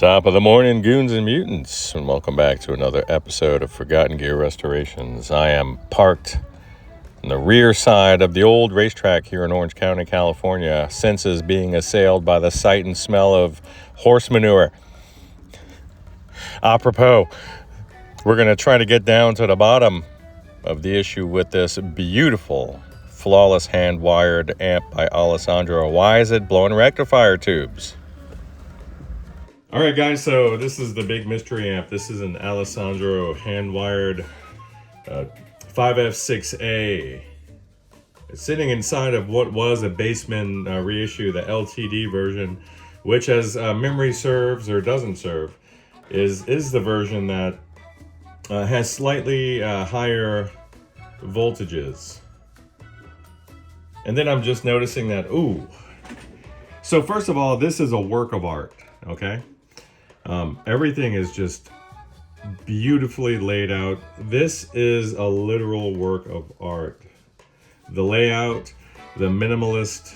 Top of the morning, goons and mutants, and welcome back to another episode of Forgotten Gear Restorations. I am parked on the rear side of the old racetrack here in Orange County, California, senses being assailed by the sight and smell of horse manure. Apropos, we're going to try to get down to the bottom of the issue with this beautiful, flawless hand-wired amp by Alessandro. Why is it blowing rectifier tubes? All right, guys, so this is the big mystery amp. This is an Alessandro hand-wired 5F6-A. It's sitting inside of what was a Bassman reissue, the LTD version, which, as memory serves or doesn't serve, is the version that has slightly higher voltages. And then I'm just noticing that, ooh. So first of all, this is a work of art, okay? Everything is just beautifully laid out. This is a literal work of art. The layout, the minimalist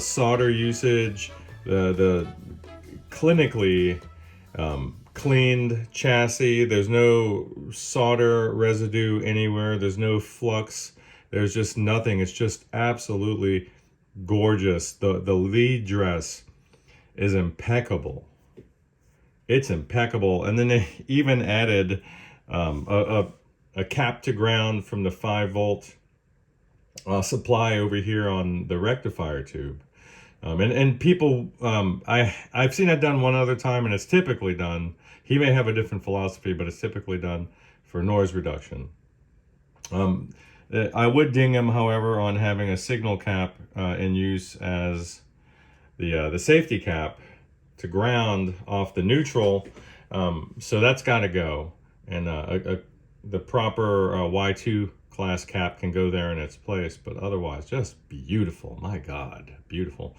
solder usage, the clinically cleaned chassis. There's no solder residue anywhere. There's no flux. There's just nothing. It's just absolutely gorgeous. The lead dress is impeccable. It's impeccable. And then they even added a cap to ground from the 5 volt supply over here on the rectifier tube. And people, I've seen it done one other time, and it's typically done. He may have a different philosophy, but it's typically done for noise reduction. I would ding him, however, on having a signal cap in use as the safety cap to ground off the neutral. So that's got to go. And the proper Y2 class cap can go there in its place, but otherwise just beautiful. My God, beautiful.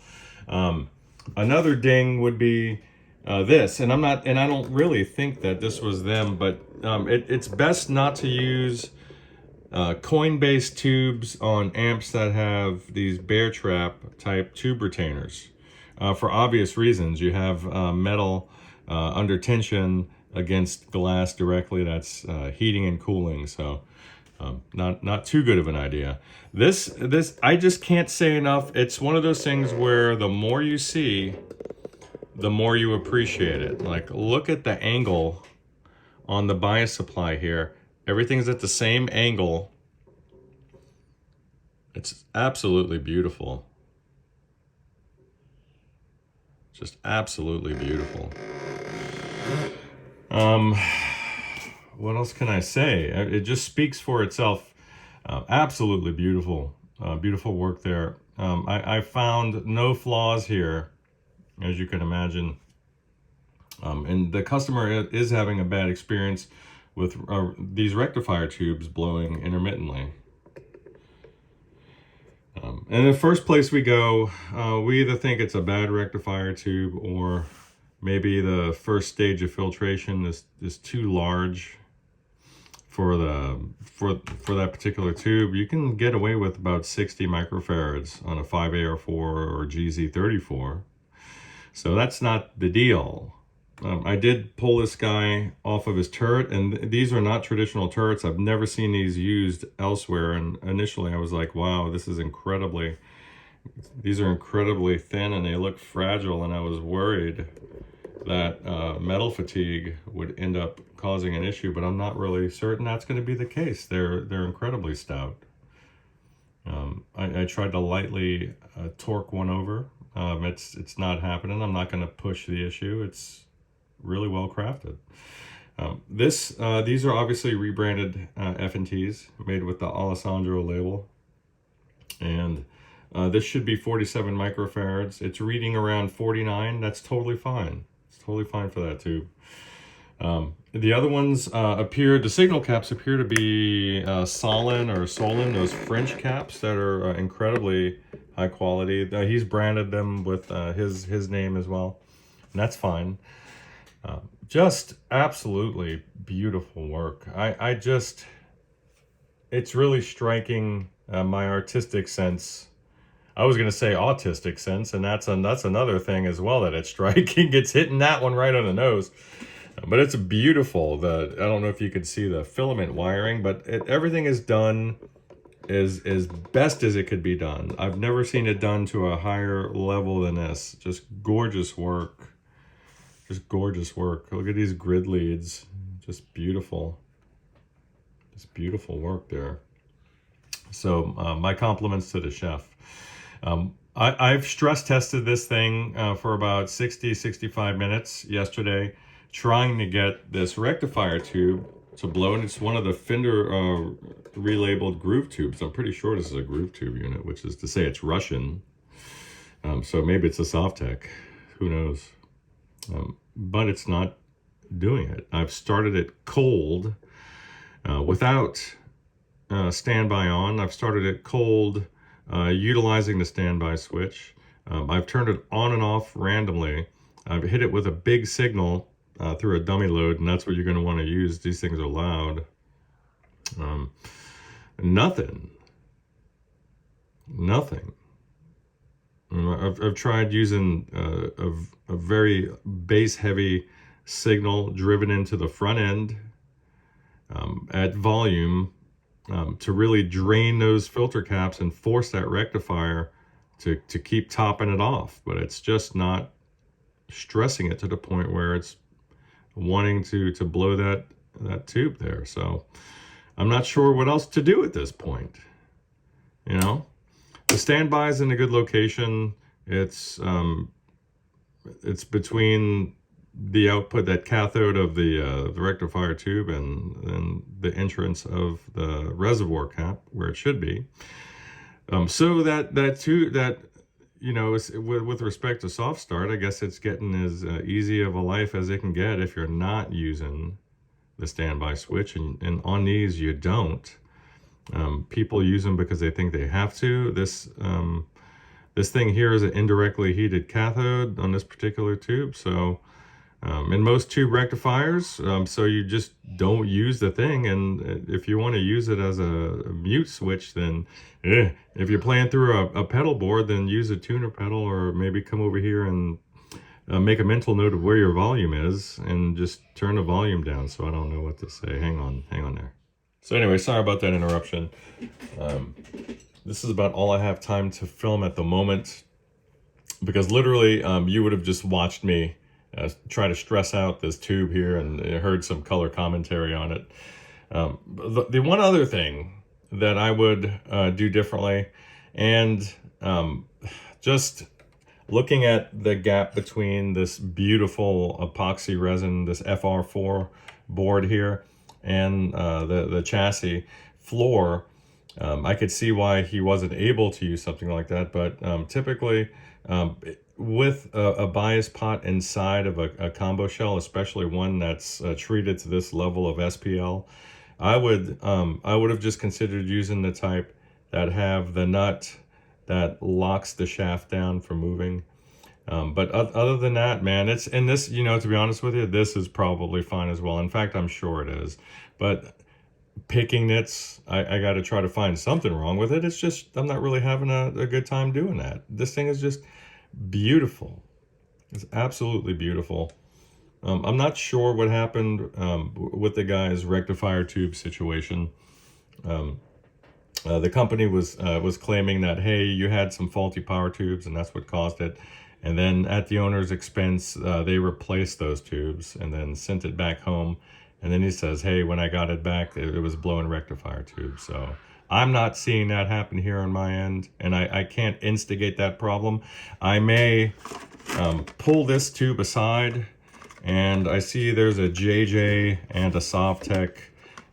Another ding would be this, and I don't really think that this was them, but it's best not to use coin-based tubes on amps that have these bear trap type tube retainers. For obvious reasons. You have metal under tension against glass directly. That's heating and cooling, so not too good of an idea. This I just can't say enough. It's one of those things where the more you see, the more you appreciate it. Like, look at the angle on the bias supply here. Everything's at the same angle. It's absolutely beautiful. Just absolutely beautiful. What else can I say? It just speaks for itself. Absolutely beautiful. Beautiful work there. I found no flaws here, as you can imagine. And the customer is having a bad experience with these rectifier tubes blowing intermittently. And the first place we go, we either think it's a bad rectifier tube, or maybe the first stage of filtration is too large for that particular tube. You can get away with about 60 microfarads on a 5AR4 or GZ34, so that's not the deal. I did pull this guy off of his turret, and these are not traditional turrets. I've never seen these used elsewhere, and initially I was like, wow, these are incredibly thin and they look fragile, and I was worried that metal fatigue would end up causing an issue, but I'm not really certain that's going to be the case. They're incredibly stout. I tried to lightly torque one over. It's not happening. I'm not going to push the issue. It's really well crafted. These are obviously rebranded F&Ts made with the Alessandro label, and this should be 47 microfarads. It's reading around 49. That's totally fine. It's totally fine for that tube. The other ones the signal caps appear to be Solin, those French caps that are incredibly high quality. He's branded them with his name as well, and that's fine. Just absolutely beautiful work. It's really striking my artistic sense I was going to say autistic sense, and that's another thing as well that it's striking. It's hitting that one right on the nose. But it's beautiful. I don't know if you could see the filament wiring, but everything is done as best as it could be done. I've never seen it done to a higher level than this. Just gorgeous work. Just gorgeous work. Look at these grid leads. Just beautiful. Just beautiful work there. So my compliments to the chef. I've stress tested this thing for about 60-65 minutes yesterday, trying to get this rectifier tube to blow, and it's one of the Fender relabeled groove tubes. I'm pretty sure this is a groove tube unit, which is to say it's Russian. So maybe it's a Softtech, who knows? But it's not doing it. I've started it cold without standby on. I've started it cold utilizing the standby switch. I've turned it on and off randomly. I've hit it with a big signal through a dummy load, and that's what you're going to want to use. These things are loud. Nothing. I've tried using a very bass heavy signal driven into the front end at volume to really drain those filter caps and force that rectifier to keep topping it off, but it's just not stressing it to the point where it's wanting to blow that tube there. So I'm not sure what else to do at this point. You know, the standby is in a good location. It's between the output, that cathode of the rectifier tube, and the entrance of the reservoir cap where it should be. So that tube, that, you know, with respect to soft start, I guess it's getting as easy of a life as it can get if you're not using the standby switch, and on these you don't. People use them because they think they have to. This thing here is an indirectly heated cathode on this particular tube, so in most tube rectifiers, so you just don't use the thing. And if you want to use it as a mute switch, then if you're playing through a pedal board, then use a tuner pedal, or maybe come over here and make a mental note of where your volume is and just turn the volume down. So I don't know what to say. Hang on there. So anyway, sorry about that interruption. This is about all I have time to film at the moment, because literally you would have just watched me try to stress out this tube here and heard some color commentary on it. The one other thing that I would do differently, and just looking at the gap between this beautiful epoxy resin, this FR4 board here, and the chassis floor, I could see why he wasn't able to use something like that. But typically, with a bias pot inside of a combo shell, especially one that's treated to this level of SPL, I would have just considered using the type that have the nut that locks the shaft down from moving. But other than that, man, it's, and this, you know, to be honest with you, this is probably fine as well. In fact, I'm sure it is. But picking nits, I got to try to find something wrong with it. It's just, I'm not really having a good time doing that. This thing is just beautiful. It's absolutely beautiful. I'm not sure what happened with the guy's rectifier tube situation. The company was claiming that, hey, you had some faulty power tubes and that's what caused it. And then at the owner's expense, they replaced those tubes and then sent it back home. And then he says, hey, when I got it back, it was blowing rectifier tubes. So I'm not seeing that happen here on my end, and I can't instigate that problem. I may pull this tube aside, and I see there's a JJ and a Softtech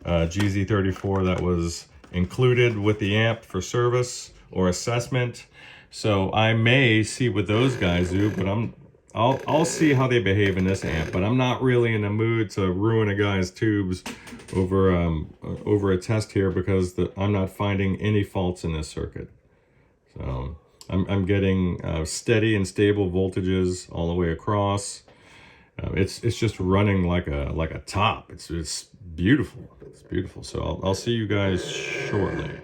GZ34 that was included with the amp for service or assessment. So I may see what those guys do, but I'll see how they behave in this amp. But I'm not really in the mood to ruin a guy's tubes over a test here, because I'm not finding any faults in this circuit. So I'm getting steady and stable voltages all the way across. It's just running like a top. It's beautiful. It's beautiful. So I'll see you guys shortly.